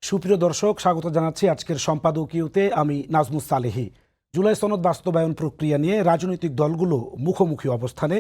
সুপ্রিয় দর্শক, স্বাগত জানাচ্ছি আজকের সম্পাদকীয়তে। আমি নাজমুস সালেহি। জুলাই সনদ বাস্তবায়ন প্রক্রিয়া নিয়ে রাজনৈতিক দলগুলো মুখোমুখি অবস্থানে,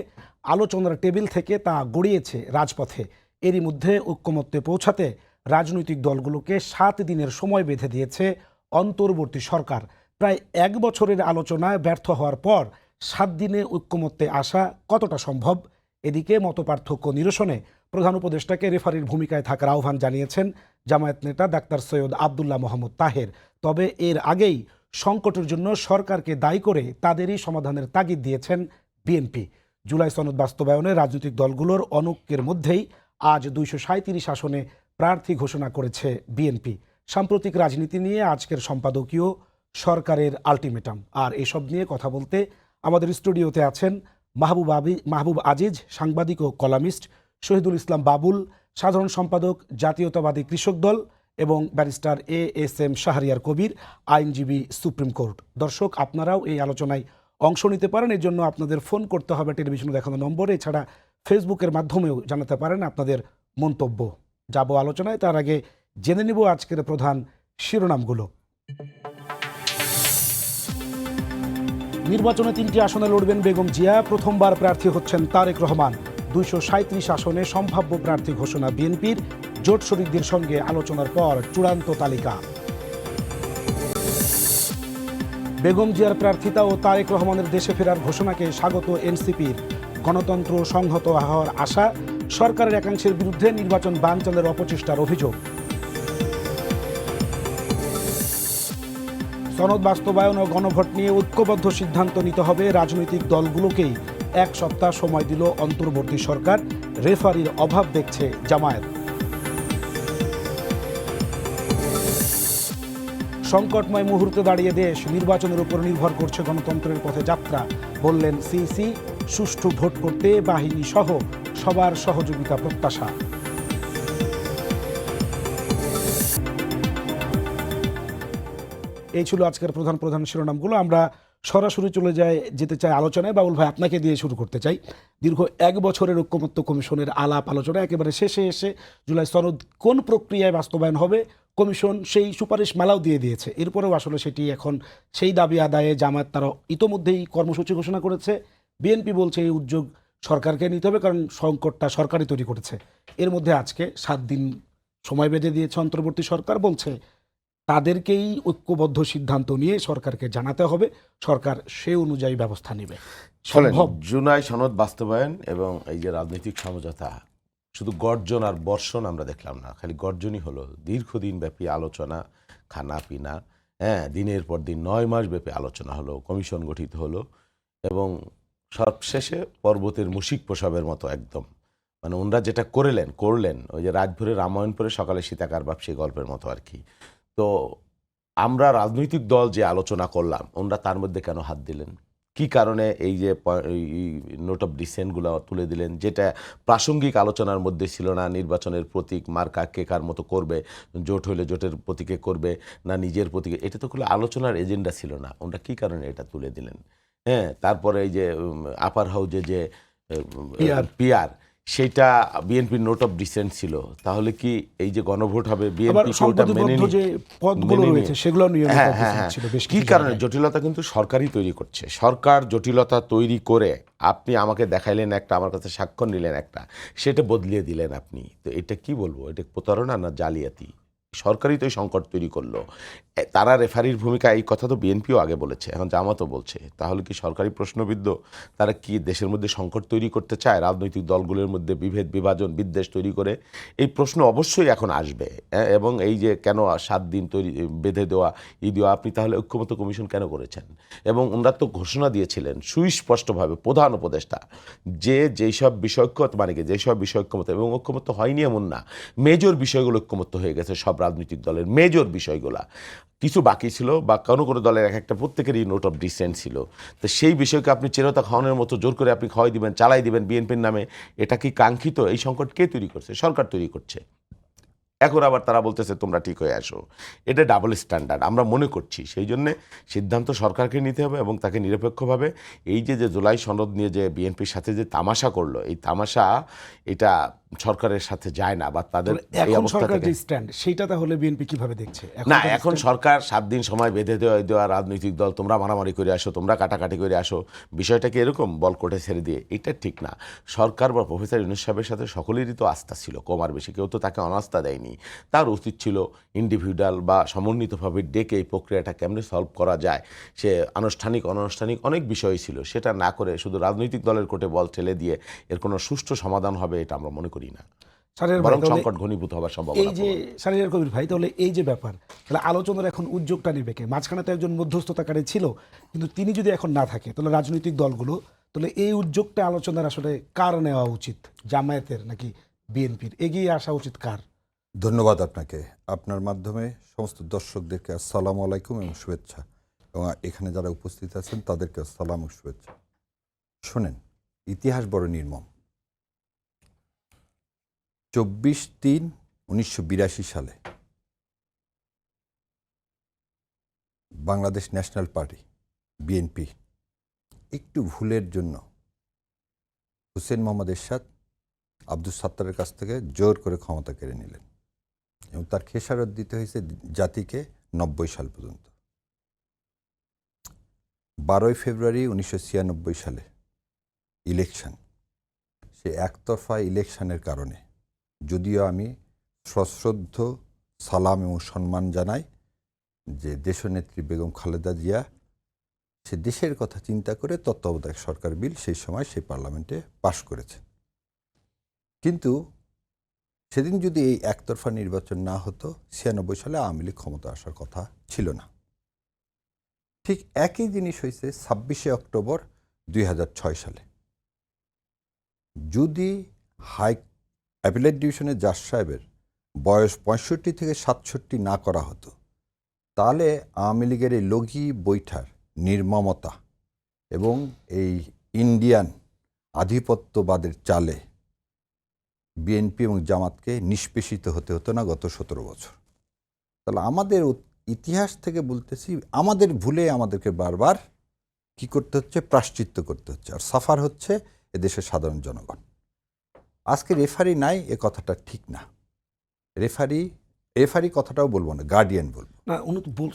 আলোচনার টেবিল থেকে তা গড়িয়েছে রাজপথে। এরই মধ্যে ঐক্যমত্যে পৌঁছাতে রাজনৈতিক দলগুলোকে 7 দিনের সময় বেঁধে দিয়েছে অন্তর্বর্তী সরকার। প্রায় 1 বছরের আলোচনায় ব্যর্থ হওয়ার পর 7 দিনে ঐক্যমত্যে আসা কতটা সম্ভব? এদিকে মতপার্থক্য নিরসনে প্রধান উপদেষ্টাকে রেফারির ভূমিকায় থাকার আহ্বান জানিয়েছেন জামায়াত নেতা ডাক্তার সৈয়দ আবদুল্লাহ মোহাম্মদ তাহের। তবে এর আগেই সংকটের জন্য সরকারকে দায়ী করে তাদেরই সমাধানের তাগিদ দিয়েছেন বিএনপি। জুলাই সনদ বাস্তবায়নে রাজনৈতিক দলগুলোর অনৈক্যের মধ্যেই আজ 237 আসনে প্রার্থী ঘোষণা করেছে বিএনপি। সাম্প্রতিক রাজনীতি নিয়ে আজকের সম্পাদকীয় সরকারের আলটিমেটাম। আর এসব নিয়ে কথা বলতে আমাদের স্টুডিওতে আছেন মাহবুব আজিজ, সাংবাদিক ও কলামিস্ট; শহীদুল ইসলাম বাবুল, সাধারণ সম্পাদক জাতীয়তাবাদী কৃষক দল; এবং ব্যারিস্টার ASM শাহরিয়ার কবির, আইনজীবী, সুপ্রিম কোর্ট। দর্শক, আপনারাও এই আলোচনায় অংশ নিতে পারেন। এর জন্য আপনাদের ফোন করতে হবে টেলিভিশনে দেখানো নম্বরে। এছাড়া ফেসবুকের মাধ্যমেও জানাতে পারেন আপনাদের মন্তব্য। যাব আলোচনায়, তার আগে জেনে নিব আজকের প্রধান শিরোনামগুলো। নির্বাচনে 3টি আসনে লড়বেন বেগম জিয়া। প্রথমবার প্রার্থী হচ্ছেন তারেক রহমান। 237 আসনে সম্ভাব্য প্রার্থী ঘোষণা বিএনপির। জোট শরিকদের সঙ্গে আলোচনার পর চূড়ান্ত তালিকা। বেগম জিয়ার প্রার্থিতা ও তারেক রহমানের দেশে ফেরার ঘোষণাকে স্বাগত এনসিপির। গণতন্ত্র সংহত হওয়ার আশা। সরকারের একাংশের বিরুদ্ধে নির্বাচন বানচালের অপচেষ্টার অভিযোগ। সনদ বাস্তবায়ন ও গণভোট নিয়ে ঐক্যবদ্ধ সিদ্ধান্ত নিতে হবে রাজনৈতিক দলগুলোকেই। 1 সপ্তাহ সময় দিল অন্তর্বর্তী সরকার। রেফারির অভাব দেখছে জামায়াত। সংকটময় মুহূর্তে দাঁড়িয়ে দেশ, নির্বাচনের উপর নির্ভর করছে গণতন্ত্রের পথে যাত্রা, বললেন সিসি। সুষ্ঠু ভোট করতে বাহিনী সহ সবার সহযোগিতা প্রত্যাশা। এই ছিল আজকের প্রধান শিরোনামগুলো। আমরা সরাসরি যেতে চাই আলোচনায়। বাবুল ভাই, আপনাকে দিয়ে শুরু করতে চাই। দীর্ঘ 1 বছরের ঐক্যমত্য কমিশনের আলাপ আলোচনা একেবারে শেষে এসে জুলাই সনদ কোন প্রক্রিয়ায় বাস্তবায়ন হবে, কমিশন সেই সুপারিশ মালাও দিয়ে দিয়েছে। এরপরেও আসলে সেটি এখন সেই দাবি আদায়ে জামায়াত তারা ইতোমধ্যেই কর্মসূচি ঘোষণা করেছে। বিএনপি বলছে এই উদ্যোগ সরকারকে নিতে হবে, কারণ সংকটটা সরকারই তৈরি করেছে। এর মধ্যে আজকে 7 দিন সময় বেঁধে দিয়েছে অন্তর্বর্তী সরকার। বলছে তাদেরকেই ঐক্যবদ্ধ সিদ্ধান্ত নিয়ে সরকারকে জানাতে হবে, সরকার সে অনুযায়ী ব্যবস্থা নেবে। সম্ভব? জুলাই সনদ বাস্তবায়ন এবং এই যে রাজনৈতিক সমঝোতা, শুধু গর্জন আর বর্ষণ আমরা দেখলাম না, খালি গর্জনই হলো। দীর্ঘদিন ব্যাপী আলোচনা, খানা পিনা, দিনের পর দিন 9 মাস ব্যাপী আলোচনা হলো, কমিশন গঠিত হলো এবং সবশেষে পর্বতের মুশিক প্রসবের মতো একদম, মানে ওনারা যেটা করলেন ওই যে রাতভরে রামায়ণ পরে সকালে সীতাকার বাপ, সেই গল্পের মতো আর কি। তো আমরা রাজনৈতিক দল যে আলোচনা করলাম, ওনারা তার মধ্যে কেন হাত দিলেন? কি কারণে এই যে নোট অফ ডিসেন্টগুলো তুলে দিলেন, যেটা প্রাসঙ্গিক আলোচনার মধ্যে ছিল না? নির্বাচনের প্রতীক মার্কা কে কার মতো করবে, জোট হলে জোটের প্রতীকে করবে না নিজের প্রতীকে, এটা তো কোনো আলোচনার এজেন্ডা ছিল না। ওনারা কি কারণে এটা তুলে দিলেন? তারপরে এই যে আপার হাউজে যে পিআর, সেটা বিএনপির নোট অফ ডিসেন্ট ছিল। তাহলে কি এই যে গণভোট হবে, বিএনপি কি কারণে? জটিলতা কিন্তু সরকারই তৈরি করছে। সরকার জটিলতা তৈরি করে আপনি আমাকে দেখাইলেন একটা, আমার কাছে স্বাক্ষর নিলেন একটা, সেটা বদলিয়ে দিলেন আপনি। তো এটা কি বলবো, এটা প্রতারণা না জালিয়াতি? সরকারই তো এই সংকট তৈরি করলো। তারা রেফারির ভূমিকা, এই কথা তো বিএনপিও আগে বলেছে, এখন জামাতও বলছে। তাহলে কি সরকারি প্রশ্নবিদ্ধ? তারা কি দেশের মধ্যে সংকট তৈরি করতে চায়, রাজনৈতিক দলগুলোর মধ্যে বিভেদ, বিভাজন, বিদ্বেষ তৈরি করে? এই প্রশ্ন অবশ্যই এখন আসবে। এবং এই যে কেন 7 দিন বেঁধে দেওয়া, আপনি তাহলে ঐক্যমত্য কমিশন কেন করেছেন? এবং ওনারা তো ঘোষণা দিয়েছিলেন সুস্পষ্টভাবে, প্রধান উপদেষ্টা, যে যেসব বিষয়ক্ষত মানে কি যেসব বিষয় ঐক্যমত্য, এবং ঐক্যমত্য হয়নি এমন না, মেজর বিষয়গুলো ঐক্যমত্য হয়ে গেছে সব রাজনৈতিক দলের। মেজর বিষয়গুলা কিছু বাকি ছিল, বা কোনো দলের একটা প্রত্যেকেরই নোট অফ ডিসেন্ট ছিল। তো সেই বিষয়কে আপনি চেরতা খাওয়ানোর মতো জোর করে আপনি খাওয়াই দিবেন, চালাই দিবেন বিএনপির নামে। এটা কি কাঙ্ক্ষিত? এই সংকট কে তৈরি করছে? সরকার তৈরি করছে। এখন আবার তারা বলতেছে তোমরা ঠিক হয়ে আসো। এটা ডাবল স্ট্যান্ডার্ড আমরা মনে করছি। সেই জন্যে সিদ্ধান্ত সরকারকে নিতে হবে এবং তাকে নিরপেক্ষভাবে। এই যে জুলাই সনদ নিয়ে যে বিএনপির সাথে যে তামাশা করলো, এই তামাশা এটা সরকারের সাথে যায় না বা তাদের তাহলে এই এখন অবস্থা সরকার থেকে যে স্ট্যান্ড সেইটা তাহলে বিএনপি কিভাবে দেখছে না, তো এখন stand- সরকার 7 দিন সময় বেঁধে দেওয়া রাজনৈতিক দল তোমরা মারামারি করে আসো, তোমরা কাটাকাটি করে আসো, বিষয়টা কি এরকম বল কোর্টে ছেড়ে দিয়ে? এটা ঠিক না। সরকার বা প্রফেসর ইউনূস সাহেবের সাথে সকলেরই তো আস্থা ছিল, কম আর বেশি, কেউ তো তাকে অনাস্থা দেয়নি। তার উচিত ছিল ইন্ডিভিজুয়াল বা সমন্বিতভাবে ডেকে এই প্রক্রিয়াটা কেমনে সলভ করা যায়, সে আনুষ্ঠানিক অনানুষ্ঠানিক অনেক বিষয় ছিল, সেটা না করে শুধু রাজনৈতিক দলের কোর্টে বল ঠেলে দিয়ে এর কোনো সুষ্ঠু সমাধান হবে এটা আমরা মনে করি না, শাহরিয়ার ভাই, বরং তাহলে সংকট ঘনীভূত হওয়ার এই সম্ভাবনা যে প্রবল। শাহরিয়ার কবির ভাই, তাহলে এই যে ব্যাপার, তাহলে আলোচনার এখন উদ্যোগটা নেবে কে? মাঝখানে তো একজন মধ্যস্থতাকারী ছিল, কিন্তু তিনি যদি এখন না থাকে তাহলে রাজনৈতিক দলগুলো, তাহলে এই উদ্যোগটা আলোচনার আসলে কার নেওয়া উচিত? জামায়াতের নাকি বিএনপির? এগিয়ে আসা উচিত কার? ধন্যবাদ আপনাকে। আপনার মাধ্যমে সমস্ত দর্শকদেরকে আসসালামু আলাইকুম এবং শুভেচ্ছা, এবং এখানে যারা উপস্থিত আছেন তাদেরকে আসসালাম ও শুভেচ্ছা। শোনেন, ইতিহাস বড় নির্মম। 24/3/1982 সালে বাংলাদেশ ন্যাশনাল পার্টি বিএনপি একটু ভুলের জন্য হুসেন মোহাম্মদ এরশাদ আব্দুস সাত্তারের কাছ থেকে জোর করে ক্ষমতা কেড়ে নিলেন এবং তার খেসারত দিতে হয়েছে জাতিকে 90 সাল পর্যন্ত। 12 ফেব্রুয়ারি 1996 সালে ইলেকশন, সে একতরফা ইলেকশনের কারণে, যদিও আমি সশ্রদ্ধ সালাম এবং সম্মান জানাই যে দেশনেত্রী বেগম খালেদা জিয়া সে দেশের কথা চিন্তা করে তত্ত্বাবধায়ক সরকার বিল সেই সময় সেই পার্লামেন্টে পাশ করেছে, কিন্তু সেদিন যদি এই একতরফা নির্বাচন না হতো 96 সালে আওয়ামী লীগ ক্ষমতা আসার কথা ছিল না। ঠিক একই জিনিস হয়েছে 26শে অক্টোবর 2006 সালে। যদি হাই অ্যাপিলেট ডিভিশনের জাজ সাহেবের বয়স 65 থেকে 67 না করা হতো, তাহলে আওয়ামী লীগের এই লগি বৈঠার নির্মমতা এবং এই ইন্ডিয়ান আধিপত্যবাদের চালে বিএনপি এবং জামাতকে নিষ্পেষিত হতে হতো না গত 17 বছর। তাহলে আমাদের ইতিহাস থেকে বলতেছি, আমাদের ভুলে আমাদেরকে বারবার কি করতে হচ্ছে? প্রায়শ্চিত্ত করতে হচ্ছে, আর সাফার হচ্ছে এদেশের সাধারণ জনগণ। আজকে রেফারি নাই, এ কথাটা ঠিক না। রেফারি কথাটাও বলবো না, গার্ডিয়ান বলবো। না,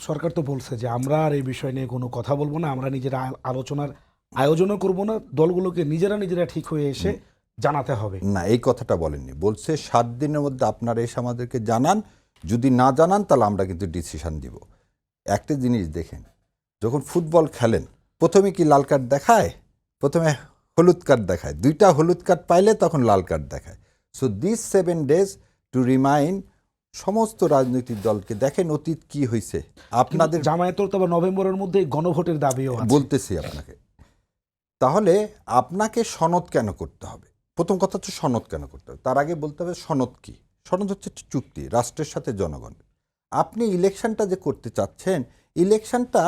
সরকার তো বলছে যে আমরা আর এই বিষয় নিয়ে কোনো কথা বলবো না, আমরা নিজেরা আলোচনার আয়োজনও করব না, দলগুলোকে নিজেরা ঠিক হয়ে এসে জানাতে হবে। না, এই কথাটা বলেননি। বলছে 7 দিনের মধ্যে আপনারা এসে আমাদেরকে জানান, যদি না জানান তাহলে আমরা কিন্তু ডিসিশন দিব। একটা জিনিস দেখেন, যখন ফুটবল খেলেন প্রথমে কি লাল কার্ড দেখায়? প্রথমে হলুদ কার্ড দেখায়, 2টা হলুদ কার্ড পাইলে তখন লাল কার্ড দেখায়। So this 7 days two remind সমস্ত রাজনৈতিক দলকে, দেখেন অতীত কি হয়েছে আপনাদের। জামায়াতের তো আবার নভেম্বরের মধ্যে গণভোটের দাবিও আছে। বলতেছি আপনাকে, তাহলে আপনাকে সনদ কেন করতে হবে? প্রথম কথা হচ্ছে সনদ কেন করতে হবে, তার আগে বলতে হবে সনদ কি। সনদ হচ্ছে চুক্তি রাষ্ট্রের সাথে জনগণ। আপনি ইলেকশনটা যে করতে চাচ্ছেন, ইলেকশনটা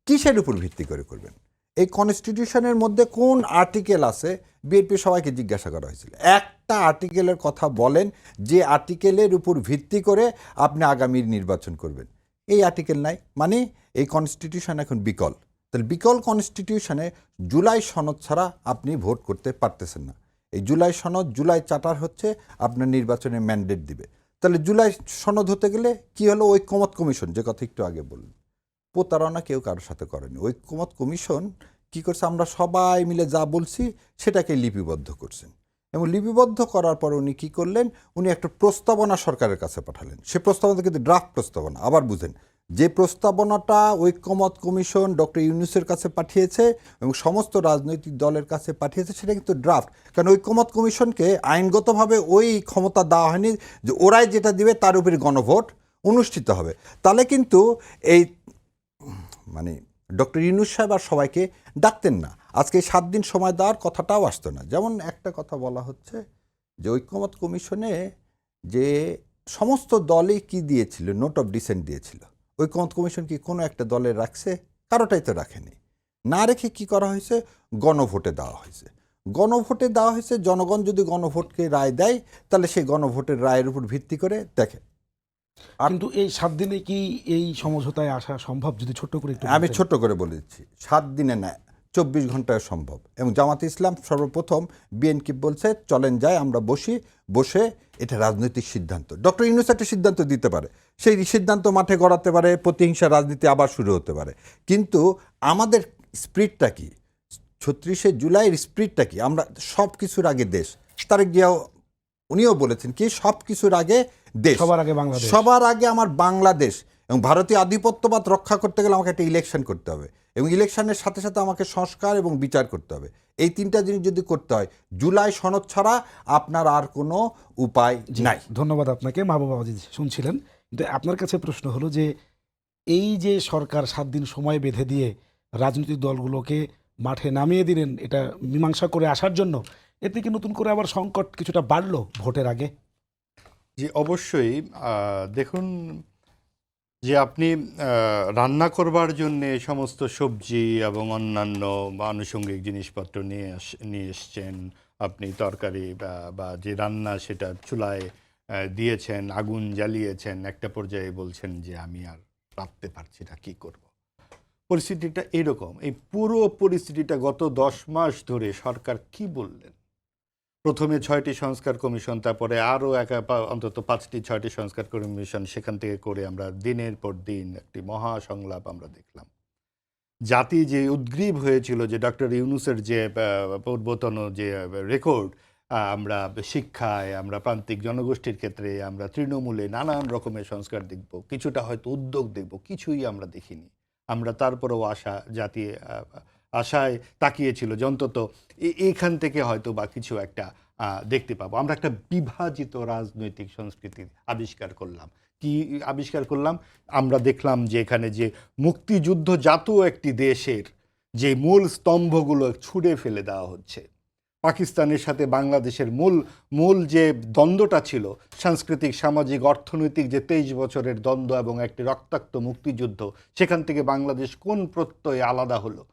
কিসের উপর ভিত্তি করে করবেন? এই কনস্টিটিউশনের মধ্যে কোন আর্টিকেল আছে? বিএনপি সবাইকে জিজ্ঞাসা করা হয়েছিল, একটা আর্টিকেলের কথা বলেন যে আর্টিকেলের উপর ভিত্তি করে আপনি আগামীর নির্বাচন করবেন। এই আর্টিকেল নাই, মানে এই কনস্টিটিউশন এখন বিকল। তাহলে বিকল কনস্টিটিউশনে জুলাই সনদ ছাড়া আপনি ভোট করতে পারতেছেন না। এই জুলাই সনদ, জুলাই চার্টার হচ্ছে আপনার নির্বাচনে ম্যান্ডেট দিবে। তাহলে জুলাই সনদ হতে গেলে কি হলো? ঐক্যমত কমিশন, যে কথা একটু আগে বললেন, প্রতারণা কেউ কারোর সাথে করেনি। ঐক্যমত কমিশন কি করছে? আমরা সবাই মিলে যা বলছি সেটাকে লিপিবদ্ধ করছেন, এবং লিপিবদ্ধ করার পর উনি কি করলেন? উনি একটা প্রস্তাবনা সরকারের কাছে পাঠালেন। সে প্রস্তাবনা কিন্তু ড্রাফট প্রস্তাবনা। আবার বুঝেন, যে প্রস্তাবনাটা ঐক্যমত কমিশন ডক্টর ইউনূসের কাছে পাঠিয়েছে এবং সমস্ত রাজনৈতিক দলের কাছে পাঠিয়েছে, সেটা কিন্তু ড্রাফট। কারণ ঐক্যমত কমিশনকে আইনগতভাবে ওই ক্ষমতা দেওয়া হয়নি যে ওরাই যেটা দিবে তার উপরে গণভোট অনুষ্ঠিত হবে। তাহলে কিন্তু এই মানে ডক্টর ইউনূস সাহেব আর সবাইকে ডাকতেন না, আজকে 7 দিন সময় দেওয়ার কথাটাও আসতো না। যেমন একটা কথা বলা হচ্ছে যে ঐক্যমত কমিশনে যে সমস্ত দলই কি দিয়েছিল? নোট অফ ডিসেন্ট দিয়েছিল। ঐক্যমত কমিশন কি কোনো একটা দলের রাখছে? কারোটাই তো রাখেনি। না রেখে কি করা হয়েছে? গণভোটে দেওয়া হয়েছে। গণভোটে দেওয়া হয়েছে। জনগণ যদি গণভোটকে রায় দেয়, তাহলে সেই গণভোটের রায়ের উপর ভিত্তি করে দেখে। কিন্তু এই 7 দিনে কি এই সমঝোতায় আসা সম্ভব? যদি ছোট্ট করে একটু আমি বলতেন। ছোট করে বলে দিচ্ছি, 7 দিনে না, 24 ঘন্টায় সম্ভব। এবং জামাতে ইসলাম সর্বপ্রথম বিএনপি বলছে চলেন যাই আমরা বসে এটা রাজনৈতিক সিদ্ধান্ত। ডক্টর ইউনূস একটা সিদ্ধান্ত দিতে পারে, সেই সিদ্ধান্ত মাঠে গড়াতে পারে, প্রতিহিংসা রাজনীতি আবার শুরু হতে পারে। কিন্তু আমাদের স্পিরিটটা কি, 36শে জুলাইয়ের স্পিরিটটা কি? আমরা সব কিছুর আগে দেশ। তারেক জিয়াও উনিও বলেছেন কি সব কিছুর আগে দেশ, সবার আগে বাংলাদেশ, সবার আগে আমার বাংলাদেশ। এবং ভারতীয় আধিপত্যবাদ রক্ষা করতে গেলে আমাকে একটা ইলেকশন করতে হবে, এবং ইলেকশনের সাথে সাথে আমাকে সংস্কার এবং বিচার করতে হবে। এই তিনটা জিনিস যদি করতে হয়, জুলাই সনদ ছাড়া আপনার আর কোনো উপায় নাই। ধন্যবাদ আপনাকে। মাহবুব আজিজ শুনছিলেন, কিন্তু আপনার কাছে প্রশ্ন হলো যে এই যে সরকার 7 দিন সময় বেঁধে দিয়ে রাজনৈতিক দলগুলোকে মাঠে নামিয়ে দিলেন এটা মীমাংসা করে আসার জন্য, এতে কি নতুন করে আবার সংকট কিছুটা বাড়লো ভোটের আগে? জি অবশ্যই। দেখুন যে আপনি রান্না করবার জন্যে সমস্ত সবজি এবং অন্যান্য বা আনুষঙ্গিক জিনিসপত্র নিয়ে এসছেন, আপনি তরকারি বা যে রান্না সেটা চুলায় দিয়েছেন, আগুন জ্বালিয়েছেন, একটা পর্যায়ে বলছেন যে আমি আর রাখতে পারছি না, কী করব। পরিস্থিতিটা এরকম। এই পুরো পরিস্থিতিটা গত 10 মাস ধরে সরকার কি বললেন, প্রথমে 6টি সংস্কার কমিশন, তারপরে আরও অন্তত 5টি 6টি সংস্কার কমিশন, সেখান থেকে করে আমরা দিনের পর দিন একটি মহা সংলাপ আমরা দেখলাম। জাতি যে উদ্গ্রীব হয়েছিল যে ডক্টর ইউনূসের যে পূর্বতন যে রেকর্ড, আমরা শিক্ষায়, আমরা প্রান্তিক জনগোষ্ঠীর ক্ষেত্রে, আমরা তৃণমূলে নানান রকমের সংস্কার দেখব, কিছুটা হয়তো উদ্যোগ দেখব, কিছুই আমরা দেখিনি। আমরা তারপরেও জাতি আশায় তাকিয়েছিল যে অন্তত এইখান থেকে হয়তো বা কিছু একটা দেখতে পাবো। আমরা একটা বিভাজিত রাজনৈতিক সংস্কৃতি আবিষ্কার করলাম। কি আবিষ্কার করলাম? আমরা দেখলাম যে এখানে যে মুক্তিযুদ্ধজাত একটি দেশের যে মূল স্তম্ভগুলো ছুঁড়ে ফেলে দেওয়া হচ্ছে। পাকিস্তানের সাথে বাংলাদেশের মূল যে দ্বন্দ্বটা ছিল, সাংস্কৃতিক, সামাজিক, অর্থনৈতিক, যে 23 বছরের দ্বন্দ্ব এবং একটি রক্তাক্ত মুক্তিযুদ্ধ, সেখান থেকে বাংলাদেশ কোন প্রত্যয়ে আলাদা হলো?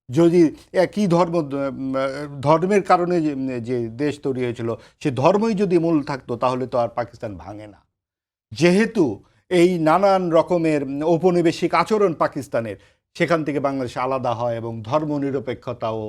যদি একই ধর্মের কারণে যে দেশ তৈরি হয়েছিল, সে ধর্মই যদি মূল থাকতো তাহলে তো আর পাকিস্তান ভাঙে না। যেহেতু এই নানান রকমের ঔপনিবেশিক আচরণ পাকিস্তানের, সেখান থেকে বাংলাদেশ আলাদা হয় এবং ধর্মনিরপেক্ষতা ও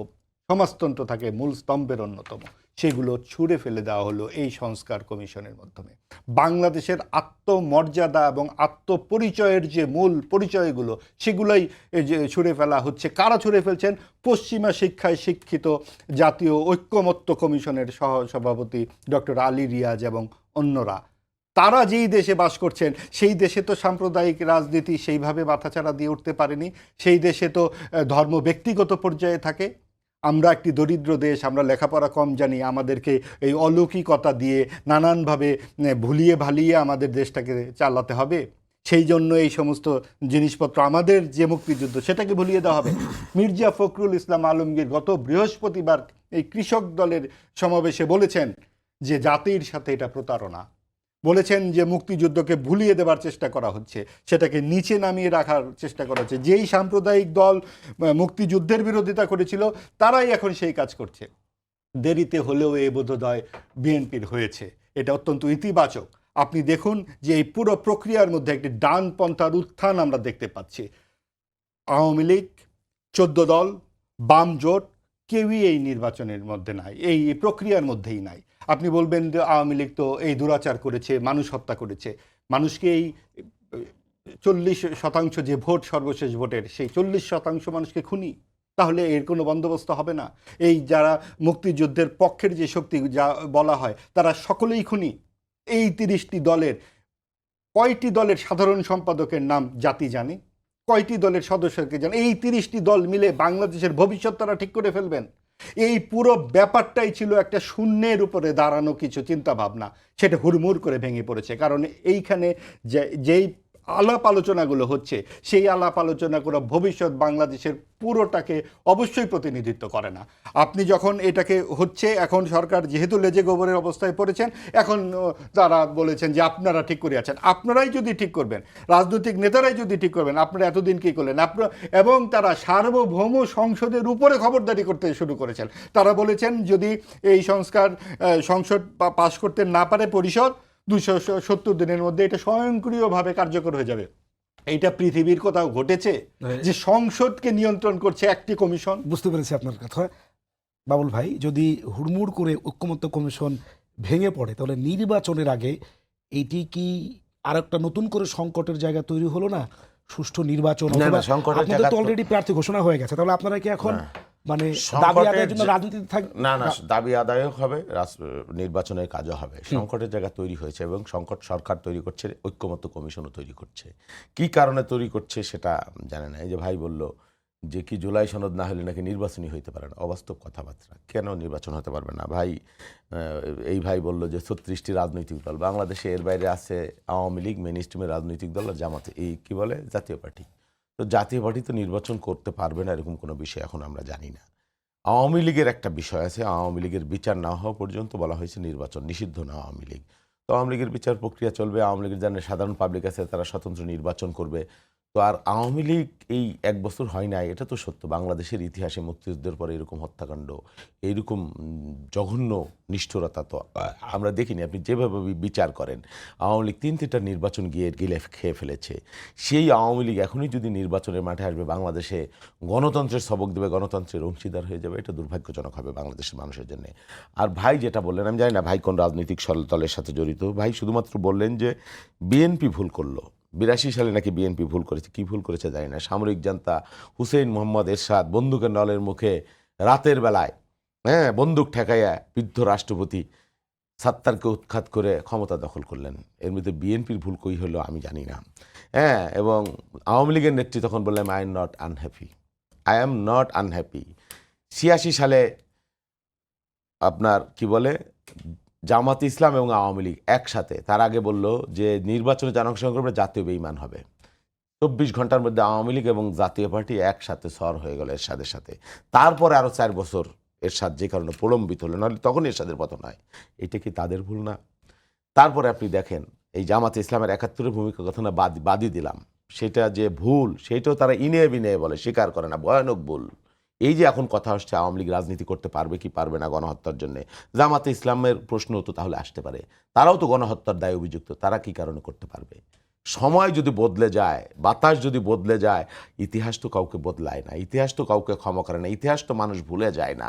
সমাজতন্ত্র থাকে মূল স্তম্ভের অন্যতম, সেগুলো ছুঁড়ে ফেলে দেওয়া হলো এই সংস্কার কমিশনের মাধ্যমে। বাংলাদেশের আত্মমর্যাদা এবং আত্মপরিচয়ের যে মূল পরিচয়গুলো, সেগুলোই যে ছুঁড়ে ফেলা হচ্ছে। কারা ছুঁড়ে ফেলছেন? পশ্চিমা শিক্ষায় শিক্ষিত জাতীয় ঐক্যমত্য কমিশনের সহসভাপতি ডক্টর আলী রিয়াজ এবং অন্যরা। তারা যেই দেশে বাস করছেন, সেই দেশে তো সাম্প্রদায়িক রাজনীতি সেইভাবে মাথাচাড়া দিয়ে উঠতে পারেনি। সেই দেশে তো ধর্ম ব্যক্তিগত পর্যায়ে থাকে। আমরা একটি দরিদ্র দেশ, আমরা লেখাপড়া কম জানি, আমাদেরকে এই অলৌকিকতা দিয়ে নানানভাবে ভুলিয়ে ভালিয়ে আমাদের দেশটাকে চালাতে হবে। সেই জন্য এই সমস্ত জিনিসপত্র, আমাদের যে মুক্তিযুদ্ধ, সেটাকে ভুলিয়ে দেওয়া হবে। মির্জা ফখরুল ইসলাম আলমগীর গত বৃহস্পতিবার এই কৃষক দলের সমাবেশে বলেছেন যে জাতির সাথে এটা প্রতারণা। বলেছেন যে মুক্তিযুদ্ধকে ভুলিয়ে দেবার চেষ্টা করা হচ্ছে, সেটাকে নিচে নামিয়ে রাখার চেষ্টা করা হচ্ছে। যেই সাম্প্রদায়িক দল মুক্তিযুদ্ধের বিরোধিতা করেছিল, তারাই এখন সেই কাজ করছে। দেরিতে হলেও এ বোধোদয় বিএনপির হয়েছে। এটা অত্যন্ত ইতিবাচক। আপনি দেখুন যে এই পুরো প্রক্রিয়ার মধ্যে একটি ডানপন্থার উত্থান আমরা দেখতে পাচ্ছি। আওয়ামী লীগ, 14 দল, বাম জোট, কেউই এই নির্বাচনের মধ্যে নাই, এই প্রক্রিয়ার মধ্যেই নাই। আপনি বলবেন যে আওয়ামী লীগ তো এই দুরাচার করেছে, মানুষ হত্যা করেছে। মানুষকে এই 40% যে ভোট, সর্বশেষ ভোটের, সেই 40% মানুষকে খুনি। তাহলে এর কোনো বন্দোবস্ত হবে না? এই যারা মুক্তিযুদ্ধের পক্ষের যে শক্তি যা বলা হয়, তারা সকলেই খুনি। এই 30টি দলের কয়টি দলের সাধারণ সম্পাদকের নাম জাতি জানে? কয়টি দলের সদস্যকে জানে? এই 30টি দল মিলে বাংলাদেশের ভবিষ্যৎ তারা ঠিক করে ফেলবেন। এই পুরো ব্যাপারটাই ছিল একটা শূন্যের উপরে দাঁড়ানো কিছু চিন্তা ভাবনা, সেটা হুড়মুড় করে ভেঙে পড়েছে। কারণ এইখানে যেই আলাপ আলোচনাগুলো হচ্ছে, সেই আলাপ আলোচনাগুলো ভবিষ্যৎ বাংলাদেশের পুরোটাকে অবশ্যই প্রতিনিধিত্ব করে না। আপনি যখন এটাকে হচ্ছে, এখন সরকার যেহেতু লেজে গোবরের অবস্থায় পড়েছেন, এখন তারা বলেছেন যে আপনারা ঠিক করে আছেন। আপনারাই যদি ঠিক করবেন, রাজনৈতিক নেতারাই যদি ঠিক করবেন, আপনারা এতদিন কী করলেন? এবং তারা সার্বভৌম সংসদের উপরে খবরদারি করতে শুরু করেছেন। তারা বলেছেন যদি এই সংসদ পাশ করতে না পারে পরিষদ, 270 দিনের মধ্যে এটা স্বয়ংক্রিয়ভাবে কার্যকর হয়ে যাবে। এইটা পৃথিবীর কোথাও ঘটেছে যে সংসদকে নিয়ন্ত্রণ করছে একটি কমিশন? বুঝতে পেরেছি আপনার কথা। বাবুল ভাই, যদি হুড়মুড় করে ঐক্যমত্য কমিশন ভেঙে পড়ে তাহলে নির্বাচনের আগে এটি কি আর একটা নতুন করে সংকটের জায়গা তৈরি হলো না? সুষ্ঠু নির্বাচন, না, অথবা সংকটের আপনাদের জায়গা তো তো- অলরেডি প্রার্থী ঘোষণা হয়ে গেছে, তাহলে আপনারা কি এখন মানে সংকটের দাবি আদায়ের জন্য রাজনীতিতে থাকবে? না না, দাবি আদায়ও হবে, নির্বাচনের কাজও হবে। সংকটের জায়গা তৈরি হয়েছে এবং সংকট সরকার তৈরি করছে, ঐক্যমত্য কমিশনও তৈরি করছে। কি কারণে তৈরি করছে সেটা জানে না। এই যে ভাই বলল যে কি জুলাই সনদ না হলে নাকি নির্বাচনই হইতে পারে না, অবাস্তব কথাবার্তা। কেন নির্বাচন হতে পারবে না ভাই? এই ভাই বলল যে 36টি রাজনৈতিক দল বাংলাদেশে, এর বাইরে আছে আওয়ামী লীগ, মেন স্ট্রিমের রাজনৈতিক দল, আর জামাতে, এই কি বলে জাতীয় পার্টি। তো জাতীয় পার্টি তো নির্বাচন করতে পারবে না এরকম কোনো বিষয় এখন আমরা জানি না। আওয়ামী লীগের একটা বিষয় আছে, আওয়ামী লীগের বিচার না হওয়া পর্যন্ত বলা হয়েছে নির্বাচন নিষিদ্ধ না আওয়ামী লীগ। তো আওয়ামী লীগের বিচার প্রক্রিয়া চলবে, আওয়ামী লীগের যারা সাধারণ পাবলিক আছে তারা স্বতন্ত্র নির্বাচন করবে। তো আর আওয়ামী লীগ এই 1 বছর হয় নাই, এটা তো সত্য। বাংলাদেশের ইতিহাসে মুক্তিযুদ্ধের পরে এরকম হত্যাকাণ্ড, এইরকম জঘন্য নিষ্ঠুরতা তো আমরা দেখিনি। আপনি যেভাবে বিচার করেন, আওয়ামী লীগ 3টা নির্বাচন গিলে খেয়ে ফেলেছে। সেই আওয়ামী লীগ এখনই যদি নির্বাচনের মাঠে আসবে, বাংলাদেশে গণতন্ত্রের সবক দেবে, গণতন্ত্রের অংশীদার হয়ে যাবে, এটা দুর্ভাগ্যজনক হবে বাংলাদেশের মানুষের জন্য। আর ভাই যেটা বললেন, আমি জানি না ভাই কোন রাজনৈতিক দলের সাথে জড়িত। ভাই শুধুমাত্র বললেন যে বিএনপি ভুল করলো। 82 সালে নাকি বিএনপি ভুল করেছে, কি ভুল করেছে জানি না। সামরিক জান্তা হুসেইন মোহাম্মদ এরশাদ বন্দুকের নলের মুখে রাতের বেলায় বন্দুক ঠেকাইয়া বৃদ্ধ রাষ্ট্রপতি সাত্তারকে উৎখাত করে ক্ষমতা দখল করলেন। এর মধ্যে বিএনপির ভুল কই হলো আমি জানি না। এবং আওয়ামী লীগের নেত্রী তখন বললেন I am not unhappy, I am not unhappy. 86 সালে আপনার কি বলে জামাত ইসলাম এবং আওয়ামী লীগ একসাথে, তার আগে বলল যে নির্বাচনে যারা অংশগ্রহণ করবে জাতীয় বেঈমান হবে। 24 ঘন্টার মধ্যে আওয়ামী লীগ এবং জাতীয় পার্টি একসাথে সর হয়ে গেল এরশাদের সাথে। তারপরে আরও 4 বছর এরশাদ যে কারণে প্রলম্বিত হলো, নাহলে তখন এরশাদের পতন হয়। এটা কি তাদের ভুল না? তারপরে আপনি দেখেন এই জামাতে ইসলামের 71-এর ভূমিকা কথা না বাদই দিলাম, সেটা যে ভুল সেটাও তারা ইনে বিনে বলে, স্বীকার করে না, ভয়ানক ভুল। এই যে এখন কথা আসছে আওয়ামী লীগ রাজনীতি করতে পারবে কি পারবে না গণহত্যার জন্য, জামাতে ইসলামের প্রশ্ন তো তাহলে আসতে পারে, তারাও তো গণহত্যার দায় অভিযুক্ত, তারা কি কারণে করতে পারবে? সময় যদি বদলে যায়, বাতাস যদি বদলে যায়, ইতিহাস তো কাউকে বদলায় না, ইতিহাস তো কাউকে ক্ষমা করে না, ইতিহাস তো মানুষ ভুলে যায় না।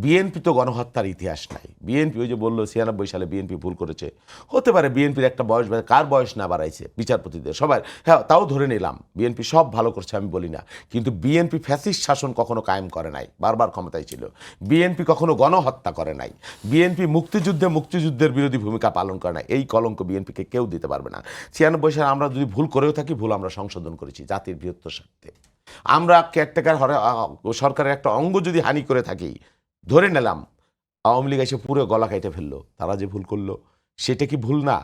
বিএনপি তো গণহত্যার ইতিহাস নাই। বিএনপি ওই যে বললো 96 সালে বিএনপি ভুল করেছে, হতে পারে বিএনপির একটা বয়স, কার বয়স না বাড়াইছে বিচারপতিদের সবার, হ্যাঁ তাও ধরে নিলাম বিএনপি সব ভালো করছে আমি বলি না, কিন্তু বিএনপি ফ্যাসিস্ট শাসন কখনো কায়েম করে নাই, বারবার ক্ষমতায় ছিল। বিএনপি কখনো গণহত্যা করে নাই। বিএনপি মুক্তিযুদ্ধের বিরোধী ভূমিকা পালন করে না। এই কলঙ্ক বিএনপিকে কেউ দিতে পারবে না। 96 সালে আমরা যদি ভুল করেও থাকি, ভুল আমরা সংশোধন করেছি জাতির বৃহত্তর স্বার্থে। আমরা কেয়ারটেকার সরকারের একটা অঙ্গ যদি হানি করে থাকি, ধরে নিলাম আওয়ামী লীগ এসে পুরো গলা কেটে ফেললো, তারা যে ভুল করলো সেটা কি ভুল না?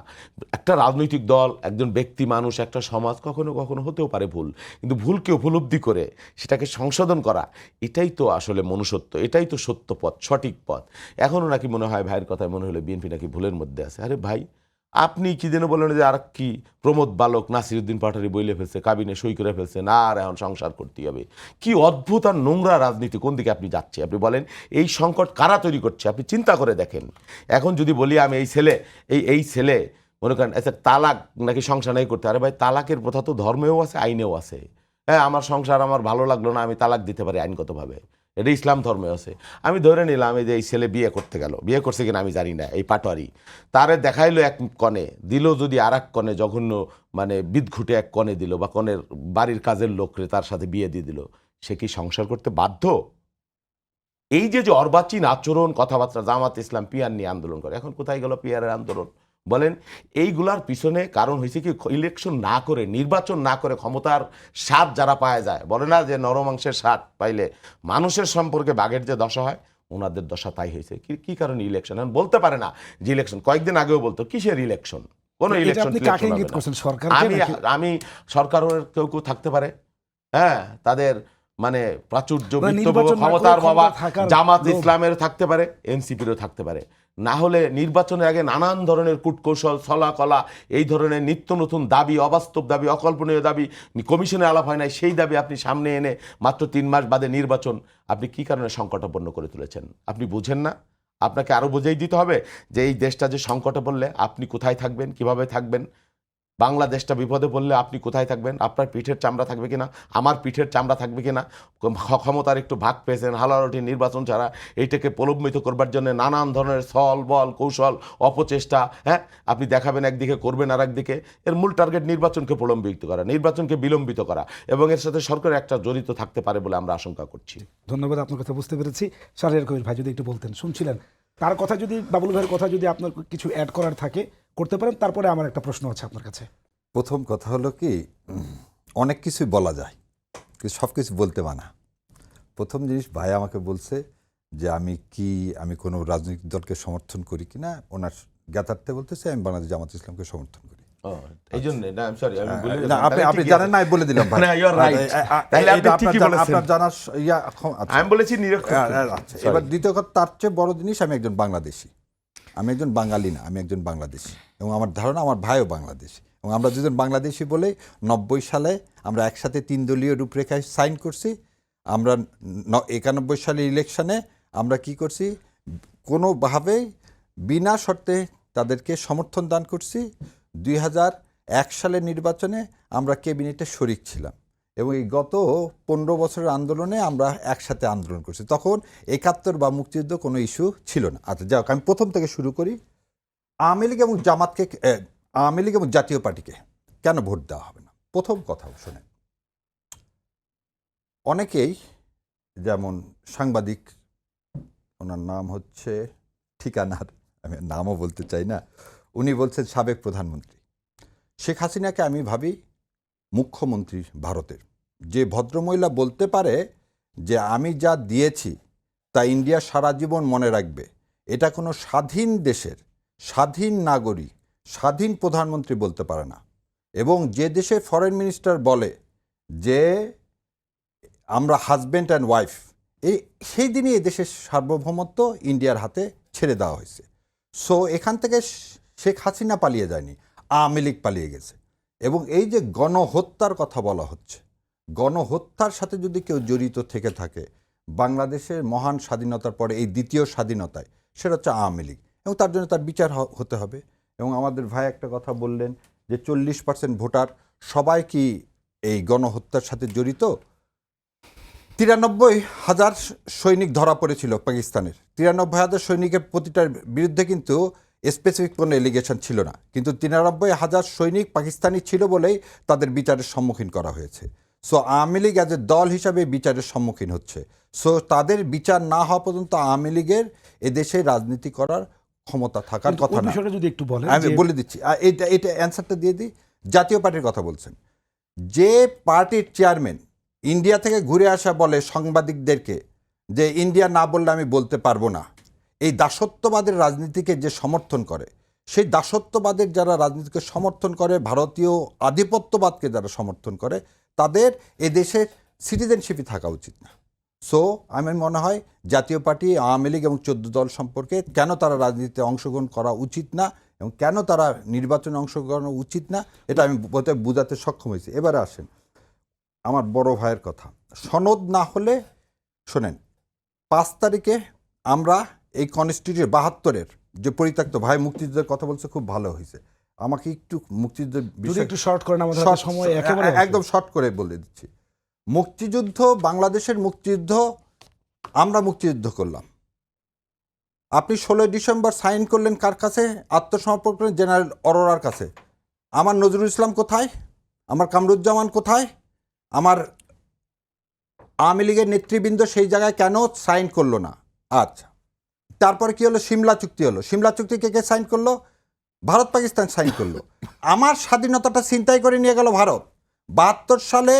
একটা রাজনৈতিক দল, একজন ব্যক্তি মানুষ, একটা সমাজ কখনো কখনো হতেও পারে ভুল, কিন্তু ভুলকে উপলব্ধি করে সেটাকে সংশোধন করা, এটাই তো আসলে মনুষ্যত্ব, এটাই তো সত্য পথ, সঠিক পথ। এখনও নাকি মনে হয় ভাইয়ের কথায় মনে হলো বিএনপি নাকি ভুলের মধ্যে আছে। আরে ভাই, আপনি কি যেন বললেন যে আর কি প্রমোদ বালক নাসিরউদ্দিন পাঠারি বইলে ফেলছে, কাবিনে সই করে ফেলছে, না আর এখন সংসার করতে হবে। কি অদ্ভুত আর নোংরা রাজনীতি, কোন দিকে আপনি যাচ্ছে? আপনি বলেন এই সংকট কারা তৈরি করছে? আপনি চিন্তা করে দেখেন। এখন যদি বলি আমি এই ছেলে মনে করেন আচ্ছা তালাক নাকি সংসার নাই করতে, আরে ভাই তালাকের প্রথা তো ধর্মেও আছে, আইনেও আছে। হ্যাঁ, আমার সংসার আমার ভালো লাগলো না, আমি তালাক দিতে পারি আইনগতভাবে, এটা ইসলাম ধর্মে আছে। আমি ধরে নিলাম এই যে এই ছেলে বিয়ে করতে গেল, বিয়ে করছে কিনা আমি জানি না, এই পাটোয়ারি তারে দেখাইলো এক কনে, দিল যদি আর এক কনে, জঘন্য মানে বিদঘুটে এক কনে দিল, বা কনের বাড়ির কাজের লোকরে তার সাথে বিয়ে দিয়ে দিল, সে কি সংসার করতে বাধ্য? এই যে অর্বাচীন আচরণ, কথাবার্তা, জামাত ইসলাম পিয়ার নিয়ে আন্দোলন করে, এখন কোথায় গেল পিয়ারের আন্দোলন? বলেন এইগুলার পিছনে কারণ হয়েছে কি, ইলেকশন না করে, নির্বাচন না করে ক্ষমতার স্বাদ যারা পাওয়া যায়, বলে না যে নরমাংসের স্বাদ পাইলে মানুষের সম্পর্কে বাঘের যে দশা হয়, ওনাদের দশা তাই হয়েছে। কি কারণে ইলেকশন? এখন বলতে পারে না যে ইলেকশন, কয়েকদিন আগেও বলতো কিসের ইলেকশন, কোনো ইলেকশন। আমি সরকারের কেউ থাকতে পারে, হ্যাঁ তাদের মানে প্রাচুর্য ক্ষমতার বাবা জামাত ইসলামের থাকতে পারে, এনসিপিরও থাকতে পারে। না হলে নির্বাচনের আগে নানান ধরনের কূটকৌশল, ছলাকলা, এই ধরনের নিত্য নতুন দাবি, অবাস্তব দাবি, অকল্পনীয় দাবি, কমিশনে আলাপ হয় নাই, সেই দাবি আপনি সামনে এনে মাত্র 3 মাস বাদে নির্বাচন, আপনি কি কারণে সংকটাপন্ন করে তুলেছেন? আপনি বুঝেন না? আপনাকে আরো বুঝিয়ে দিতে হবে যে এই দেশটা যে সংকটে পড়লে আপনি কোথায় থাকবেন, কিভাবে থাকবেন। বাংলাদেশটা বিপদে পড়লে আপনি কোথায় থাকবেন? আপনার পিঠের চামড়া থাকবে কিনা, আমার পিঠের চামড়া থাকবে কিনা? ক্ষমতার একটু ভাগ পেয়েছেন, হালারটি নির্বাচন ছাড়া এইটাকে প্রলম্বিত করবার জন্য নানান ধরনের ছল বল কৌশল অপচেষ্টা, হ্যাঁ, আপনি দেখাবেন একদিকে, করবেন আর একদিকে। এর মূল টার্গেট নির্বাচনকে প্রলম্বিত করা, নির্বাচনকে বিলম্বিত করা, এবং এর সাথে সরকার একটা জড়িত থাকতে পারে বলে আমরা আশঙ্কা করছি। ধন্যবাদ, আপনার কথা বুঝতে পেরেছি। শাহরিয়ার কবির ভাই যদি একটু বলতেন, শুনছিলেন তার কথা, যদি বাবুল ভাইয়ের কথা যদি আপনার কিছু অ্যাড করার থাকে করতে পারেন, তারপরে আমার একটা প্রশ্ন আছে আপনার কাছে। প্রথম কথা হলো কি, অনেক কিছুই বলা যায় কিন্তু সব কিছু বলতে মানা। প্রথম জিনিস, ভাই আমাকে বলছে যে আমি কোনো রাজনৈতিক দলকে সমর্থন করি কিনা, ওনার জ্ঞাতার্থে বলতেছে আমি বাংলাদেশ জামাত ইসলামকে সমর্থন করি। এই জন্য না, আমি সরি, আমি বলে না, আপনি জানেন না, আমি বলে দিলাম ভাই। না, you are right. তাহলে আপনি ঠিকই বলেছেন। আপনার জানার আমি বলেছি নিরপেক্ষ। আচ্ছা, এবার দ্বিতীয় কথা, তার চেয়ে বড় জিনিস, আমি একজন বাংলাদেশি, আমি একজন বাঙালি না, আমি একজন বাংলাদেশি, এবং আমার ধারণা আমার ভাইও বাংলাদেশি, এবং আমরা দুজন বাংলাদেশি বলে 90 সালে আমরা একসাথে 3 দলীয় রূপরেখায় সাইন করছি। আমরা 91 সালের ইলেকশনে আমরা কি করছি, কোনোভাবেই বিনা শর্তে তাদেরকে সমর্থন দান করছি। 2001 সালের নির্বাচনে আমরা ক্যাবিনেটে শরিক ছিলাম, এবং এই গত 15 বছরের আন্দোলনে আমরা একসাথে আন্দোলন করছি। তখন 71 বা মুক্তিযুদ্ধ কোনো ইস্যু ছিল না। আচ্ছা, যাই হোক, আমি প্রথম থেকে শুরু করি। আওয়ামী লীগ এবং জামাতকে, আওয়ামী লীগ এবং জাতীয় পার্টিকে কেন ভোট দেওয়া হবে না? প্রথম কথা শোনেন, অনেকেই, যেমন সাংবাদিক, ওনার নাম হচ্ছে ঠিকানার, আমি নামও বলতে চাই না, উনি বলছেন সাবেক প্রধানমন্ত্রী শেখ হাসিনাকে আমি ভাবি মুখ্যমন্ত্রী ভারতের। যে ভদ্রমহিলা বলতে পারে যে আমি যা দিয়েছি তা ইন্ডিয়া সারা জীবন মনে রাখবে, এটা কোনো স্বাধীন দেশের স্বাধীন নাগরিক, স্বাধীন প্রধানমন্ত্রী বলতে পারে না। এবং যে দেশে ফরেন মিনিস্টার বলে যে আমরা হাজব্যান্ড অ্যান্ড ওয়াইফ, সেই দিনই এই দেশের সার্বভৌমত্ব ইন্ডিয়ার হাতে ছেড়ে দেওয়া হয়েছে। সো এখান থেকে শেখ হাসিনা পালিয়ে যায়নি, আওয়ামী লীগ পালিয়ে গেছে। এবং এই যে গণহত্যার কথা বলা হচ্ছে, গণহত্যার সাথে যদি কেউ জড়িত থেকে থাকে বাংলাদেশের মহান স্বাধীনতার পরে এই দ্বিতীয় স্বাধীনতায়, সেটা হচ্ছে আওয়ামী লীগ, এবং তার জন্য তার বিচার হতে হবে। এবং আমাদের ভাই একটা কথা বললেন যে 40% ভোটার সবাই কি এই গণহত্যার সাথে জড়িত? 93,000 সৈনিক ধরা পড়েছিল পাকিস্তানের। 93,000 সৈনিকের প্রতিটার বিরুদ্ধে কিন্তু স্পেসিফিক কোনো এলিগেশন ছিল না, কিন্তু 93,000 সৈনিক পাকিস্তানি ছিল বলেই তাদের বিচারের সম্মুখীন করা হয়েছে। So Awami League as a দল হিসাবে বিচারের সম্মুখীন হচ্ছে। সো তাদের বিচার না হওয়া পর্যন্ত আওয়ামী লীগের এদেশে রাজনীতি করার ক্ষমতা থাকার কথা না। যদি একটু বলেন, আমি বলে দিচ্ছি, এটা অ্যান্সারটা দিয়ে দিই। জাতীয় পার্টির কথা বলছেন, যে পার্টির চেয়ারম্যান ইন্ডিয়া থেকে ঘুরে আসা বলে সাংবাদিকদেরকে যে ইন্ডিয়া না বললে আমি বলতে পারবো না, এই দাসত্ববাদের রাজনীতিকে যে সমর্থন করে, সেই দাসত্ববাদের যারা রাজনীতিকে সমর্থন করে, ভারতীয় আধিপত্যবাদকে যারা সমর্থন করে, তাদের এদেশের সিটিজেনশিপই থাকা উচিত না। সো আমি মনে হয় জাতীয় পার্টি, আওয়ামী লীগ এবং 14 দল সম্পর্কে কেন তারা রাজনীতিতে অংশগ্রহণ করা উচিত না এবং কেন তারা নির্বাচনে অংশগ্রহণ উচিত না, এটা আমি বোঝাতে সক্ষম হয়েছি। এবারে আসেন আমার বড় ভাইয়ের কথা। সনদ না হলে, শোনেন, 5 তারিখে আমরা এই কনস্টিটিউশন 72-এর যে পরিত্যক্ত, ভাই মুক্তিযুদ্ধের কথা বলছে, খুব ভালো হয়েছে। আমাকে একটু মুক্তিযুদ্ধের বিষয়ে একটু শর্ট করেন, আমাদের হাতে সময় একেবারে একদম শর্ট করে বলে দিচ্ছি। মুক্তিযুদ্ধ, বাংলাদেশের মুক্তিযুদ্ধ, আমরা মুক্তিযুদ্ধ করলাম। আপনি 16 ডিসেম্বর সাইন করলেন কার কাছে? আত্মসমর্পণ করলেন জেনারেল অরোরার কাছে। আমার নজরুল ইসলাম কোথায়? আমার কামরুজ্জামান কোথায়? আমার আওয়ামী লীগের নেতৃবৃন্দ সেই জায়গায় কেন সাইন করলো না? আচ্ছা, তারপরে কি হলো? সিমলা চুক্তি হলো। সিমলা চুক্তি কে সাইন করলো? ভারত পাকিস্তান সাইন করলো। আমার স্বাধীনতাটা ছিনতাই করে নিয়ে গেল ভারত। 72 সালে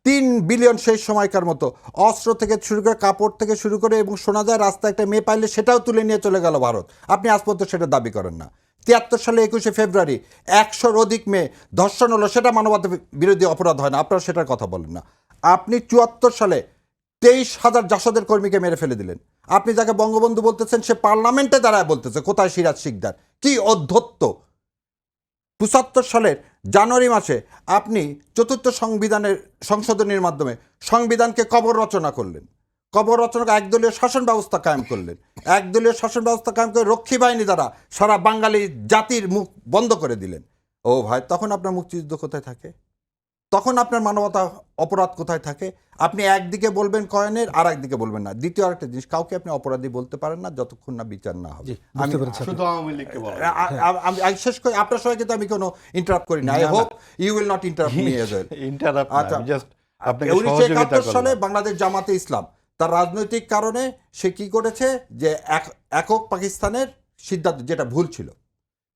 3 বিলিয়ন সেই সময়কার মতো অস্ত্র থেকে শুরু করে, কাপড় থেকে শুরু করে, এবং শোনা যায় রাস্তায় একটা মেয়ে পাইলে সেটাও তুলে নিয়ে চলে গেল ভারত। আপনি আজ পর্যন্ত সেটা দাবি করেন না। 73 সালে 21শে ফেব্রুয়ারি 100-র অধিক মেয়ে ধর্ষণ হলো, সেটা মানবতা বিরোধী অপরাধ হয় না? আপনারা সেটার কথা বলেন না। আপনি 74 সালে 23,000 জাসদের কর্মীকে মেরে ফেলে দিলেন। আপনি যাকে বঙ্গবন্ধু বলতেছেন সে পার্লামেন্টে দাঁড়ায় বলতেছে কোথায় সিরাজ শিকদার? কি অধ্যত্ত! 75 সালের জানুয়ারি মাসে আপনি 4th সংশোধনীর মাধ্যমে সংবিধানকে কবর রচনা করলেন। কবর রচনা একদলীয় শাসন ব্যবস্থা কায়েম করলেন। একদলীয় শাসন ব্যবস্থা কায়েম করে রক্ষী বাহিনী দ্বারা সারা বাঙালি জাতির মুখ বন্ধ করে দিলেন। ও ভাই, তখন আপনার মুক্তিযুদ্ধ কোথায় থাকে? তখন আপনার মানবতা অপরাধ কোথায় থাকে? আপনি একদিকে বলবেন কয়েনের, আর একদিকে বলবেন না। দ্বিতীয় আরেকটা জিনিস, কাউকে আপনি অপরাধী বলতে পারেন না যতক্ষণ না বিচার না হবে। জি, বুঝতে পেরেছি। শুধু আওয়ামী লীগকে বলা আমি শেষ করি, আপনার সবাইকে তো আমি কোনো ইন্টারাপ্ট করি না। I hope you will not interrupt me as well. Interrupt আচ্ছা, জাস্ট আপনাকে 1971 সালে সহযোগিতা বাংলাদেশ জামাতে ইসলাম তার রাজনৈতিক কারণে সে কি করেছে, যে একক পাকিস্তানের সিদ্ধান্ত, যেটা ভুল ছিল।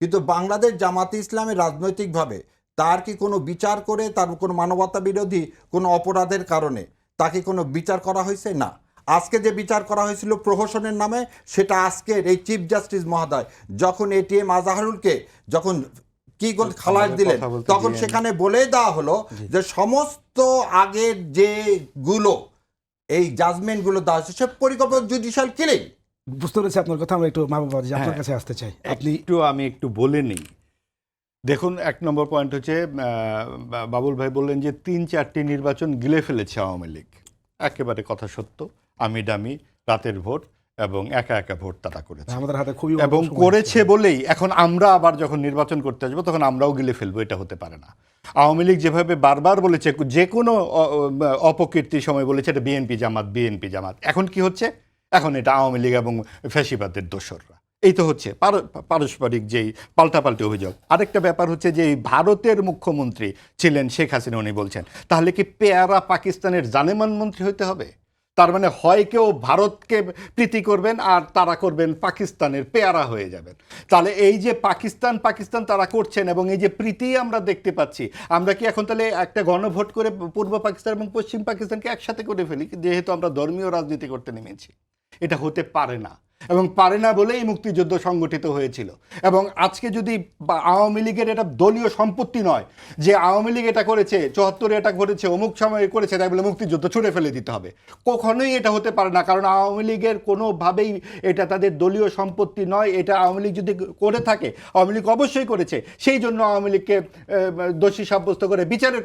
কিন্তু বাংলাদেশ জামাতে ইসলামের রাজনৈতিকভাবে তার কি কোনো বিচার করে, তার কোনো মানবতা বিরোধী কোনো অপরাধের কারণে তাকে কোনো বিচার করা হয়েছে? না। আজকে যে বিচার করা হয়েছিল প্রহসনের নামে, সেটা আজকের এই চিফ জাস্টিস মহোদয় যখন এটিএম আজহারুলকে যখন কি খালাস দিলেন, তখন সেখানে বলে দেওয়া হলো যে সমস্ত আগের যেগুলো এই জাজমেন্টগুলো দেওয়া হয়েছে সে পরিকল্পিত জুডিশিয়াল কিলিং। বুঝতে পেরেছি আপনার কথা। আমরা একটু মাহবুবাজি আপনার কাছে আসতে চাই। আপনি আমি একটু বলে নিই। দেখুন, 1 নম্বর পয়েন্ট হচ্ছে বাবুল ভাই বললেন যে 3-4টি নির্বাচন গিলে ফেলেছে আওয়ামী লীগ। একেবারে কথা সত্য। আমি ডামি রাতের ভোট এবং একা একা ভোট তারা করেছে, আমাদের হাতে খুবই এবং করেছে বলেই এখন আমরা আবার যখন নির্বাচন করতে আসবো তখন আমরাও গিলে ফেলবো। এটা হতে পারে না। আওয়ামী লীগ যেভাবে বারবার বলেছে, যে কোনো অপকীর্তির সময় বলেছে এটা বিএনপি জামাত, এখন কি হচ্ছে? এখন এটা আওয়ামী লীগ এবং ফ্যাসিবাদের দোসররা। এই তো হচ্ছে পারস্পরিক যেই পাল্টাপাল্টি অভিযোগ। আরেকটা ব্যাপার হচ্ছে যে ভারতের মুখ্যমন্ত্রী ছিলেন শেখ হাসিনা, উনি বলছেন তাহলে কি পেয়ারা পাকিস্তানের জানেমান মন্ত্রী হতে হবে? তার মানে হয় কেউ ভারতকে প্রীতি করবেন আর তারা করবেন পাকিস্তানের পেয়ারা হয়ে যাবেন। তাহলে এই যে পাকিস্তান তারা করছেন এবং এই যে প্রীতি আমরা দেখতে পাচ্ছি, আমরা কি এখন তাহলে একটা গণভোট করে পূর্ব পাকিস্তান এবং পশ্চিম পাকিস্তানকে একসাথে করে ফেলি, যেহেতু আমরা ধর্মীয় রাজনীতি করতে নেমেছি? এটা হতে পারে না, এবং পারে না বলেই মুক্তিযুদ্ধ সংগঠিত হয়েছিল। এবং আজকে যদি আওয়ামী লীগের এটা দলীয় সম্পত্তি নয়, যে আওয়ামী লীগ এটা করেছে, 74-এ এটা করেছে, অমুক সময়ে করেছে, তাই বলে মুক্তিযুদ্ধ ছুড়ে ফেলে দিতে হবে, কখনোই এটা হতে পারে না। কারণ আওয়ামী লীগের কোনোভাবেই এটা তাদের দলীয় সম্পত্তি নয়। এটা আওয়ামী লীগ যদি করে থাকে, আওয়ামী লীগ অবশ্যই করেছে, সেই জন্য আওয়ামী লীগকে দোষী সাব্যস্ত করে বিচারের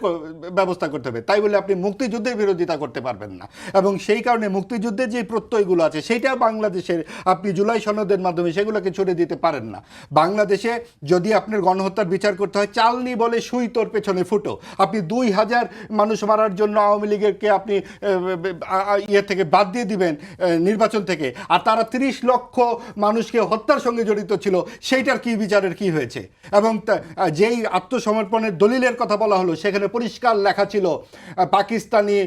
ব্যবস্থা করতে হবে। তাই বলে আপনি মুক্তিযুদ্ধের বিরোধিতা করতে পারবেন না। এবং সেই কারণে মুক্তিযুদ্ধের যে প্রত্যয়গুলো আছে সেইটা বাংলাদেশের আপনি জুলাই সনদের মাধ্যমে সেগুলোকে ছড়িয়ে দিতে পারেন না। বাংলাদেশে যদি আপনার গণহত্যার বিচার করতে হয়, চালনি বলে সুই তোর পেছনে ফুটো। আপনি 2000 মানুষ মারার জন্য আওয়ামী লীগেরকে আপনি ইয়ে থেকে বাদ দিয়ে দিবেন নির্বাচন থেকে, আর তারা 30 লক্ষ মানুষকে হত্যার সঙ্গে জড়িত ছিল, সেইটার কি বিচারের কি হয়েছে? এবং যেই আত্মসমর্পণের দলিলের কথা বলা হলো সেখানে পরিষ্কার লেখা ছিল পাকিস্তানি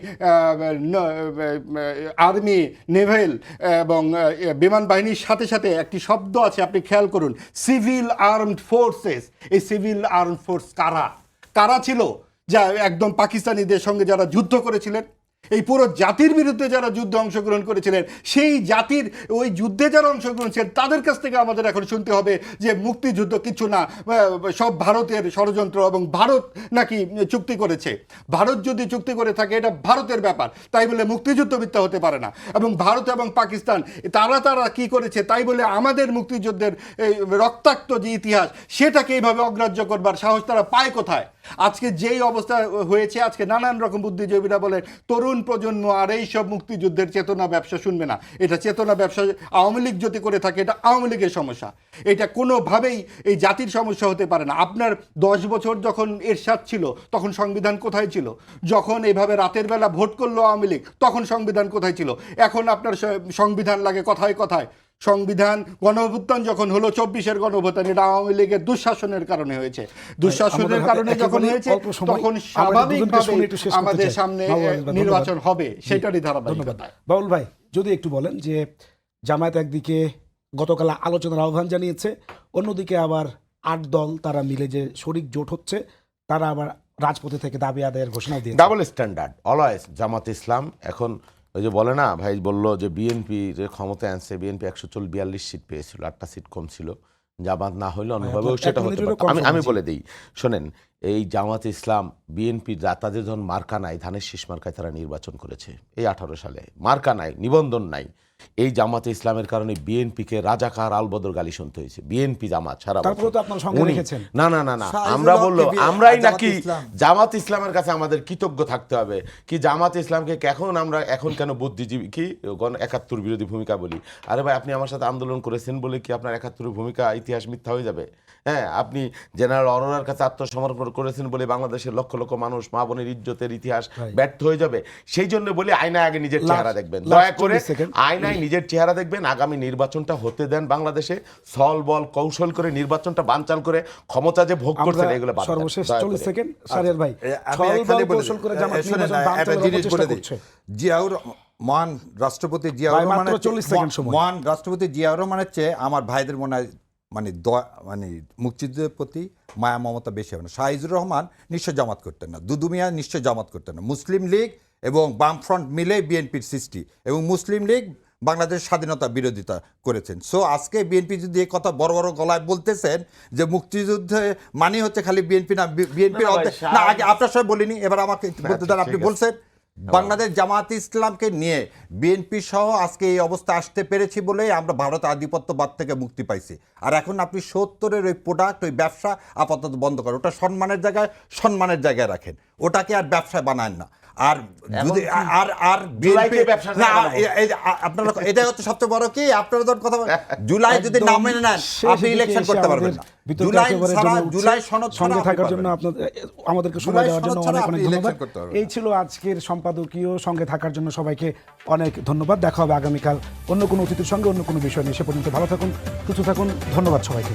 আর্মি, নেভেল এবং বিমান বাহিনীর সাথে সাথে একটি শব্দ আছে, আপনি খেয়াল করুন, সিভিল আর্মড ফোর্সেস। এই সিভিল আর্মড ফোর্স কারা ছিল? যা একদম পাকিস্তানিদের সঙ্গে যারা যুদ্ধ করেছিলেন, এই পুরো জাতির বিরুদ্ধে যারা যুদ্ধে অংশগ্রহণ করেছিলেন, সেই জাতির ওই যুদ্ধে যারা অংশগ্রহণ ছিলেন তাদের কাছ থেকে আমাদের এখন শুনতে হবে যে মুক্তিযুদ্ধ কিছু না, সব ভারতের ষড়যন্ত্র, এবং ভারত নাকি চুক্তি করেছে। ভারত যদি চুক্তি করে থাকে এটা ভারতের ব্যাপার, তাই বলে মুক্তিযুদ্ধ মিথ্যা হতে পারে না। এবং ভারত এবং পাকিস্তান তারা কি করেছে তাই বলে আমাদের মুক্তিযুদ্ধের রক্তাক্ত যে ইতিহাস সেটাকে এইভাবে অগ্রাহ্য করবার সাহস তারা পায় কোথায়? আজকে যেই অবস্থা হয়েছে, আজকে নানান রকম বুদ্ধিজীবীরা বলেন তরুণ প্রজন্ম আর এই সব মুক্তিযুদ্ধের চেতনা ব্যবসা শুনবে না। এটা চেতনা ব্যবসা আওয়ামী লীগ যদি করে থাকে এটা আওয়ামী লীগের সমস্যা, এটা কোনোভাবেই এই জাতির সমস্যা হতে পারে না। আপনার 10 বছর যখন এরশাদ ছিল তখন সংবিধান কোথায় ছিল? যখন এভাবে রাতের বেলা ভোট করলো আওয়ামী লীগ তখন সংবিধান কোথায় ছিল? এখন আপনার সংবিধান লাগে কথায় কথায়। সংবিধান গণঅভ্যুত্থান যখন হলো 24-এর গণঅভ্যুত্থান, এটা আওয়ামী লীগের দুঃশাসনের কারণে হয়েছে। দুঃশাসনের কারণে যখন হয়েছে তখন স্বাভাবিকভাবে আমাদের সামনে নির্বাচন হবে, সেটারই ধারাবাহিকতা। বাউল ভাই, যদি একটু বলেন যে জামায়াত একদিকে গতকাল আলোচনার আহ্বান জানিয়েছে, অন্যদিকে আবার 8 দল তারা মিলে যে শরিক জোট হচ্ছে, তারা আবার রাজপথে থেকে দাবি আদায়ের ঘোষণা দিয়েছে। ডাবল স্ট্যান্ডার্ড অলওয়েজ জামাত ইসলাম। এখন ওই যে বলে না, ভাই বললো যে বিএনপি যে ক্ষমতায় আনছে, বিএনপি 142 সিট পেয়েছিল, 8টা সিট কম ছিল, জামাত না হইলে অন্যভাবে সেটা হতে পারে। আমি বলে দিই, শোনেন, এই জামাত ইসলাম বিএনপি তাদের যখন মার্কা নাই, ধানের শীষ মার্কায় তারা নির্বাচন করেছে এই 18 সালে। মার্কা নাই, নিবন্ধন নাই, এই জামাতে ইসলামের কারণে বিএনপিকে রাজাকার আলবদর গালি শুনতে হয়েছে। বিএনপি জামাত সারা তারপরে বছর। তো আপনারা সঙ্গে উনি- রেখেছেন। না না না না শাহজালাল আমরা বললো কে আমরাই জামাত নাকি ইসলাম। জামাত ইসলামের কাছে আমাদের কৃতজ্ঞ থাকতে হবে কি জামাত ইসলামকে আমরা এখন কেন বুদ্ধিজীবী কি 71 বিরোধী ভূমিকা বলি? আরে ভাই, আপনি আমার সাথে আন্দোলন করেছেন বলে কি আপনার 71 ভূমিকা ইতিহাস মিথ্যা হয়ে যাবে? হ্যাঁ, আপনি জেনারেল অরোরার কাছে আত্মসমর্পণ করেছেন বলে বাংলাদেশের লক্ষ লক্ষ মানুষ মা বোনের ইজ্জতের ইতিহাস ব্যর্থ হয়ে যাবে? সেই জন্য বলে আয়নায় আগে নিজের চেহারা দেখবেন, দয়া করে 40 সেকেন্ড। আয়নায় নিজের চেহারা দেখবেন। আগামী নির্বাচনটা হতে দেন বাংলাদেশে, ছল বল কৌশল করে নির্বাচনটা বানচাল করে ক্ষমতা যে ভোগ করছেন আমরা এগুলো বাদ দেন, সর্বশেষ দয়া 40 করে। সেকেন্ড শাহরিয়ার ভাই, আমি ছল এখানে বল বলে কৌশল দিই। করে জামাত শোনেন, নির্বাচন একটা বানচালের জিনিস চেষ্টা বলে দিই। করছে। মহান রাষ্ট্রপতি জিয়াউর ভাই, মাত্র রহমানের 40 সেকেন্ড সময়। মহান রাষ্ট্রপতি জিয়াউর রহমানের চেয়ে আমার ভাইদের মনে হয় মানে মুক্তিযুদ্ধের প্রতি মায়া মমতা বেশি হবে না। শাহিজুর রহমান নিশ্চয় জামাত করতেন না, দুদু মিয়া নিশ্চয় জামাত করতেন না। মুসলিম লীগ এবং বামফ্রন্ট মিলে বিএনপির সৃষ্টি, এবং মুসলিম লীগ বাংলাদেশ স্বাধীনতা বিরোধিতা করেছেন। সো আজকে বিএনপি যদি এই কথা বড় বড় গলায় বলতেছেন যে মুক্তিযুদ্ধে মানে হচ্ছে খালি বিএনপি না, বিএনপির না ভাই, না আগে আপনার সঙ্গে বলিনি, এবার আমাকে বলতে দেন। আপনি ঠিক আছে। বলছেন বাংলাদেশ জামাত ইসলামকে নিয়ে বিএনপি সহ আজকে এই অবস্থা আসতে পেরেছি বলেই আমরা ভারত আধিপত্যবাদ থেকে মুক্তি পাইছি। আর এখন আপনি 70-এর ওই প্রোডাক্ট, ওই ব্যবসা আপাতত বন্ধ করেন। ওটা সম্মানের জায়গায় রাখেন, ওটাকে আর ব্যবসায় বানায় না। আর যদি আর জুলাইকে ব্যবসার না, জায়গা বানাবো। আপনারা এটাই হচ্ছে সবচেয়ে বড় কি, আপনারা যখন কথা জুলাই যদি না মেনে নেন আপনি ইলেকশন করতে পারবেন না। জুলাই সনদ ছাড়া সঙ্গে আপনি থাকার পারবেন জন্য না। আমাদেরকে সময় জুলাই দেওয়ার জন্য সনদ ছাড়া অনেক আপনি ধন্যবাদ। ইলেকশন করতে পারবেন না। এই ছিল আজকের সম্পাদকীয়। সঙ্গে থাকার জন্য সবাইকে অনেক ধন্যবাদ। দেখা হবে আগামীকাল অন্য কোনো অতিথির সঙ্গে অন্য কোনো বিষয় নিয়ে। সে পর্যন্ত ভালো থাকুন, সুস্থ থাকুন। ধন্যবাদ সবাইকে।